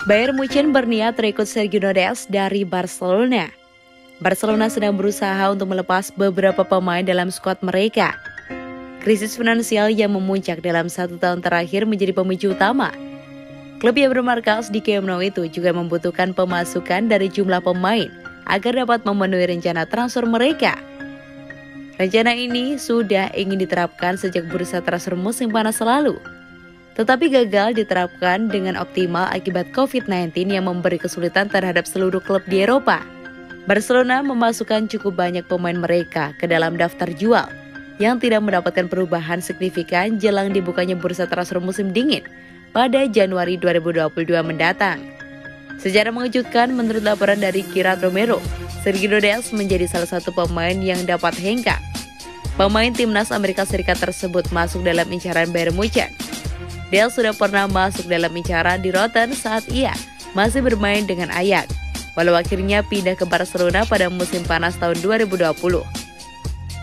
Bayern Munchen berniat rekrut Sergio Ramos dari Barcelona. Barcelona sedang berusaha untuk melepas beberapa pemain dalam skuad mereka. Krisis finansial yang memuncak dalam 1 tahun terakhir menjadi pemicu utama. Klub yang bermarkas di Camp Nou itu juga membutuhkan pemasukan dari jumlah pemain agar dapat memenuhi rencana transfer mereka. Rencana ini sudah ingin diterapkan sejak bursa transfer musim panas lalu, tetapi gagal diterapkan dengan optimal akibat COVID-19 yang memberi kesulitan terhadap seluruh klub di Eropa. Barcelona memasukkan cukup banyak pemain mereka ke dalam daftar jual yang tidak mendapatkan perubahan signifikan jelang dibukanya bursa transfer musim dingin pada Januari 2022 mendatang. Secara mengejutkan, menurut laporan dari Kirat Romero, Sergio Ramos menjadi salah satu pemain yang dapat hengkang. Pemain timnas Amerika Serikat tersebut masuk dalam incaran Bayern Munchen. Dia sudah pernah masuk dalam incaran di Rotten saat ia masih bermain dengan Ajax, walau akhirnya pindah ke Barcelona pada musim panas tahun 2020.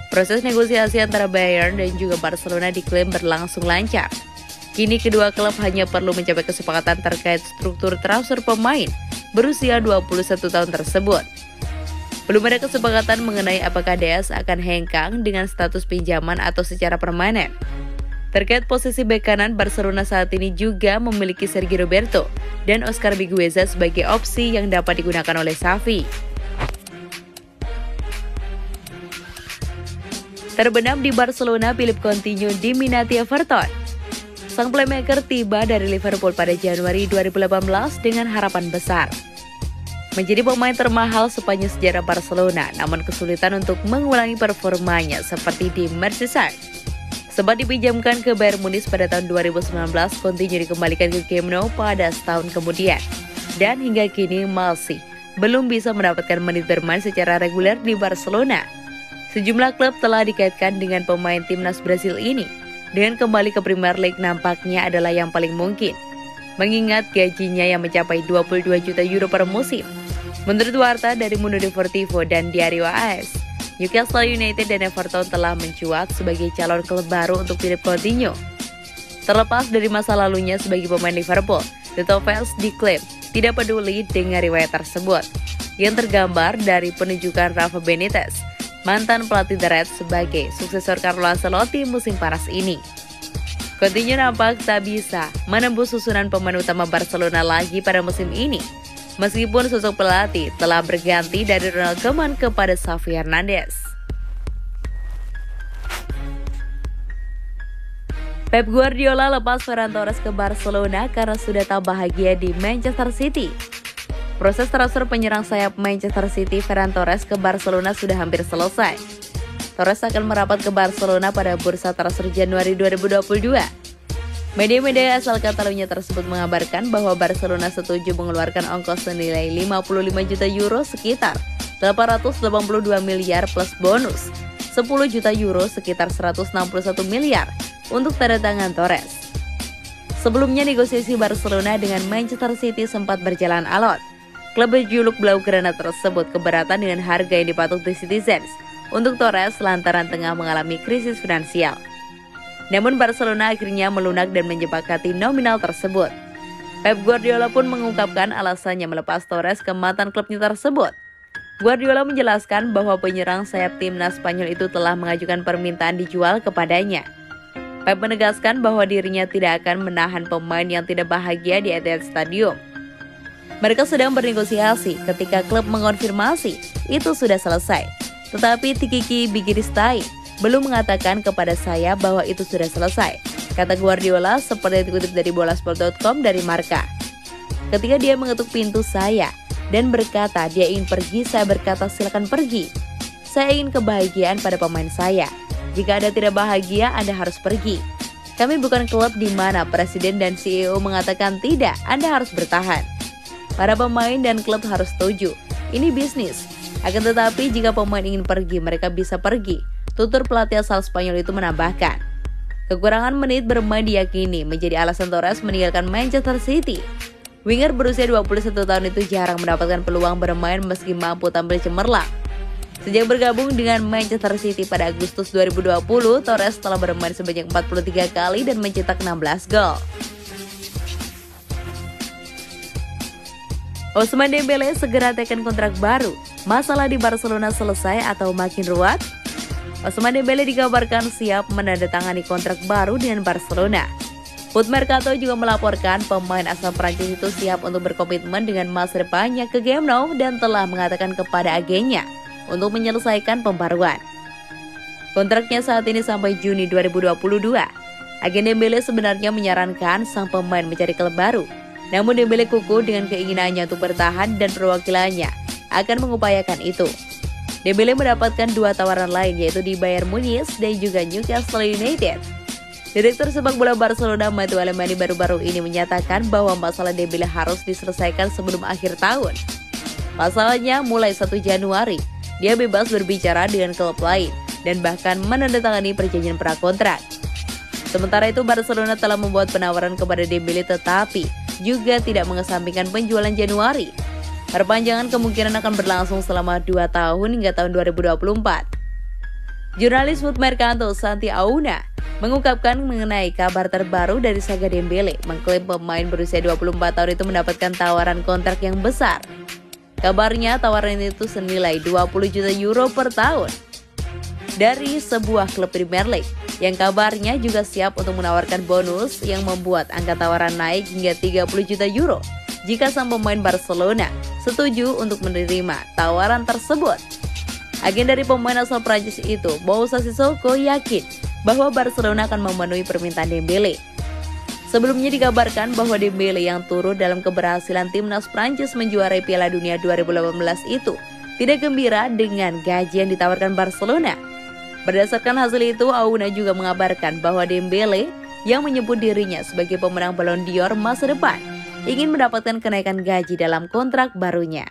Proses negosiasi antara Bayern dan juga Barcelona diklaim berlangsung lancar. Kini kedua klub hanya perlu mencapai kesepakatan terkait struktur transfer pemain berusia 21 tahun tersebut. Belum ada kesepakatan mengenai apakah Ramos akan hengkang dengan status pinjaman atau secara permanen. Terkait posisi bek kanan, Barcelona saat ini juga memiliki Sergi Roberto dan Oscar Mingueza sebagai opsi yang dapat digunakan oleh Xavi. Terbenam di Barcelona, Philippe Coutinho diminati Everton. Sang playmaker tiba dari Liverpool pada Januari 2018 dengan harapan besar. Menjadi pemain termahal sepanjang sejarah Barcelona, namun kesulitan untuk mengulangi performanya seperti di Merseyside. Sempat dipinjamkan ke Bayern Munich pada tahun 2019, Coutinho dikembalikan ke Camp Nou pada setahun kemudian. Dan hingga kini masih belum bisa mendapatkan menit bermain secara reguler di Barcelona. Sejumlah klub telah dikaitkan dengan pemain timnas Brasil ini. Dengan kembali ke Premier League nampaknya adalah yang paling mungkin, mengingat gajinya yang mencapai 22 juta euro per musim. Menurut warta dari Mundo Deportivo dan Diario AS, Newcastle United dan Everton telah mencuat sebagai calon klub baru untuk Philippe Coutinho. Terlepas dari masa lalunya sebagai pemain Liverpool, The Toffees diklaim tidak peduli dengan riwayat tersebut, yang tergambar dari penunjukan Rafa Benitez, mantan pelatih The Reds, sebagai suksesor Carlo Ancelotti musim panas ini. Coutinho nampak tak bisa menembus susunan pemain utama Barcelona lagi pada musim ini, meskipun sosok pelatih telah berganti dari Ronald Koeman kepada Xavi Hernandez. Pep Guardiola lepas Ferran Torres ke Barcelona karena sudah tak bahagia di Manchester City. Proses transfer penyerang sayap Manchester City Ferran Torres ke Barcelona sudah hampir selesai. Torres akan merapat ke Barcelona pada bursa transfer Januari 2022. Media-media asal Catalunya tersebut mengabarkan bahwa Barcelona setuju mengeluarkan ongkos senilai 55 juta euro sekitar 882 miliar plus bonus 10 juta euro sekitar 161 miliar untuk tanda tangan Torres. Sebelumnya negosiasi Barcelona dengan Manchester City sempat berjalan alot. Klub berjuluk Blaugrana tersebut keberatan dengan harga yang dipatok The Citizens untuk Torres lantaran tengah mengalami krisis finansial. Namun Barcelona akhirnya melunak dan menyepakati nominal tersebut. Pep Guardiola pun mengungkapkan alasannya melepas Torres ke mantan klubnya tersebut. Guardiola menjelaskan bahwa penyerang sayap timnas Spanyol itu telah mengajukan permintaan dijual kepadanya. Pep menegaskan bahwa dirinya tidak akan menahan pemain yang tidak bahagia di Etihad Stadium. Mereka sedang bernegosiasi ketika klub mengonfirmasi itu sudah selesai. Tetapi Tikiki Bigiristai belum mengatakan kepada saya bahwa itu sudah selesai, kata Guardiola seperti dikutip dari bolasport.com dari Marca. Ketika dia mengetuk pintu saya dan berkata dia ingin pergi, saya berkata silakan pergi. Saya ingin kebahagiaan pada pemain saya. Jika Anda tidak bahagia, Anda harus pergi. Kami bukan klub di mana presiden dan CEO mengatakan tidak, Anda harus bertahan. Para pemain dan klub harus setuju. Ini bisnis. Akan tetapi jika pemain ingin pergi, mereka bisa pergi. Tutur pelatih asal Spanyol itu menambahkan. Kekurangan menit bermain diyakini menjadi alasan Torres meninggalkan Manchester City. Winger berusia 21 tahun itu jarang mendapatkan peluang bermain meski mampu tampil cemerlang. Sejak bergabung dengan Manchester City pada Agustus 2020, Torres telah bermain sebanyak 43 kali dan mencetak 16 gol. Ousmane Dembele segera tekan kontrak baru. Masalah di Barcelona selesai atau makin ruwet? Ousmane Dembele dikabarkan siap menandatangani kontrak baru dengan Barcelona. Foot Mercato juga melaporkan pemain asal Prancis itu siap untuk berkomitmen dengan masa depannya ke Camp Nou dan telah mengatakan kepada agennya untuk menyelesaikan pembaruan. Kontraknya saat ini sampai Juni 2022. Agen Dembele sebenarnya menyarankan sang pemain mencari klub baru. Namun Dembele kukuh dengan keinginannya untuk bertahan dan perwakilannya akan mengupayakan itu. Dembele mendapatkan 2 tawaran lain yaitu di Bayern Munich dan juga Newcastle United. Direktur sepak bola Barcelona Matteo Alemany baru-baru ini menyatakan bahwa masalah Dembele harus diselesaikan sebelum akhir tahun. Pasalnya mulai 1 Januari, dia bebas berbicara dengan klub lain dan bahkan menandatangani perjanjian prakontrak. Sementara itu Barcelona telah membuat penawaran kepada Dembele tetapi juga tidak mengesampingkan penjualan Januari. Perpanjangan kemungkinan akan berlangsung selama 2 tahun hingga tahun 2024. Jurnalis Foot Mercato Santi Auna mengungkapkan mengenai kabar terbaru dari saga Dembele, mengklaim pemain berusia 24 tahun itu mendapatkan tawaran kontrak yang besar. Kabarnya tawaran itu senilai 20 juta euro per tahun dari sebuah klub Premier League yang kabarnya juga siap untuk menawarkan bonus yang membuat angka tawaran naik hingga 30 juta euro jika sang pemain Barcelona setuju untuk menerima tawaran tersebut. Agen dari pemain asal Prancis itu, Moussa Sissoko, yakin bahwa Barcelona akan memenuhi permintaan Dembele. Sebelumnya dikabarkan bahwa Dembele yang turut dalam keberhasilan timnas Prancis menjuarai Piala Dunia 2018 itu tidak gembira dengan gaji yang ditawarkan Barcelona. Berdasarkan hasil itu, Auna juga mengabarkan bahwa Dembele yang menyebut dirinya sebagai pemenang Ballon d'Or masa depan ingin mendapatkan kenaikan gaji dalam kontrak barunya.